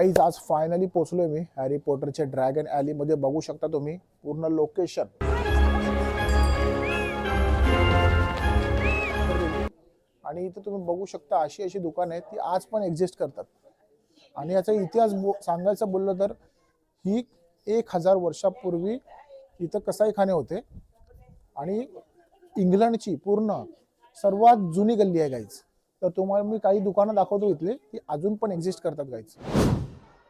Guys आज finally पोहोचलोय मी Harry पॉटरच्या dragon ॲली मध्ये. बघू शकता तुम्ही पूर्ण लोकेशन. आणि इथे तुम्ही बघू शकता अशी अशी दुकान आहेत ती आज पण एक्झिस्ट करतात. आणि याचा इतिहास सांगायचं बोललं तर ही 1000 वर्षापूर्वी इथं कसाईखाने होते आणि इंग्लंडची पूर्ण सर्वात जुनी गल्ली आहे गाईज. तर तुम्हाला मी काही दुकानं दाखवतो इथले, ती अजून पण एक्झिस्ट करतात गाईज.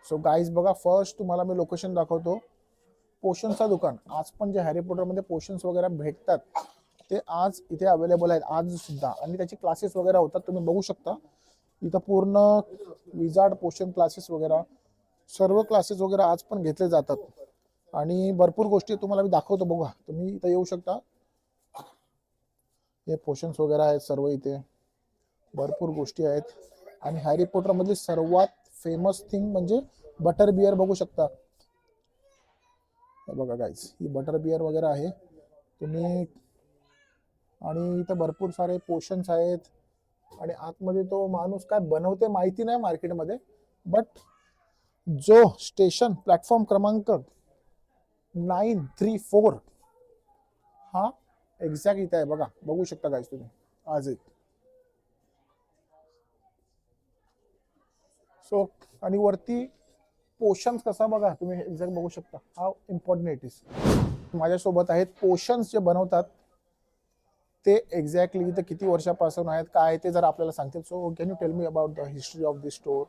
सो गाईज बघा, फर्स्ट तुम्हाला मी लोकेशन दाखवतो पोशनचं दुकान. आज पण जे हॅरी पॉटरमध्ये पोशन्स वगैरे भेटतात ते आज इथे अवेलेबल आहेत आज सुद्धा. आणि त्याचे क्लासेस वगैरे होतात, तुम्ही बघू शकता इथं पूर्ण विजार्ड पोशन क्लासेस वगैरे सर्व क्लासेस वगैरे आज पण घेतले जातात. आणि भरपूर गोष्टी तुम्हाला मी दाखवतो. बघा तुम्ही इथं येऊ शकता, हे पोशन्स वगैरे आहेत सर्व, इथे भरपूर गोष्टी आहेत. आणि हॅरी पॉटर मधली सर्वात फेमस थिंग म्हणजे बटर बियर बघू शकता. बघा गाईज, ही बटर बियर वगैरे आहे तुम्ही. आणि इथं भरपूर सारे पोशन्स आहेत. आणि आतमध्ये तो माणूस काय बनवते माहिती नाही मार्केटमध्ये, बट जो स्टेशन प्लॅटफॉर्म क्रमांक 934 हा एक्झॅक्ट इथे आहे. बघा, बघू शकता गाईज तुम्ही आज एक. सो आणि वरती पोशन्स कसा बघा तुम्ही एक्झॅक्ट बघू शकता, हाऊ इम्पॉर्टंट इट इज. माझ्यासोबत आहेत पोशन्स जे बनवतात ते एक्झॅक्टली इथं किती वर्षापासून आहेत काय ते जर आपल्याला सांगतील. So can you tell me about the history of this store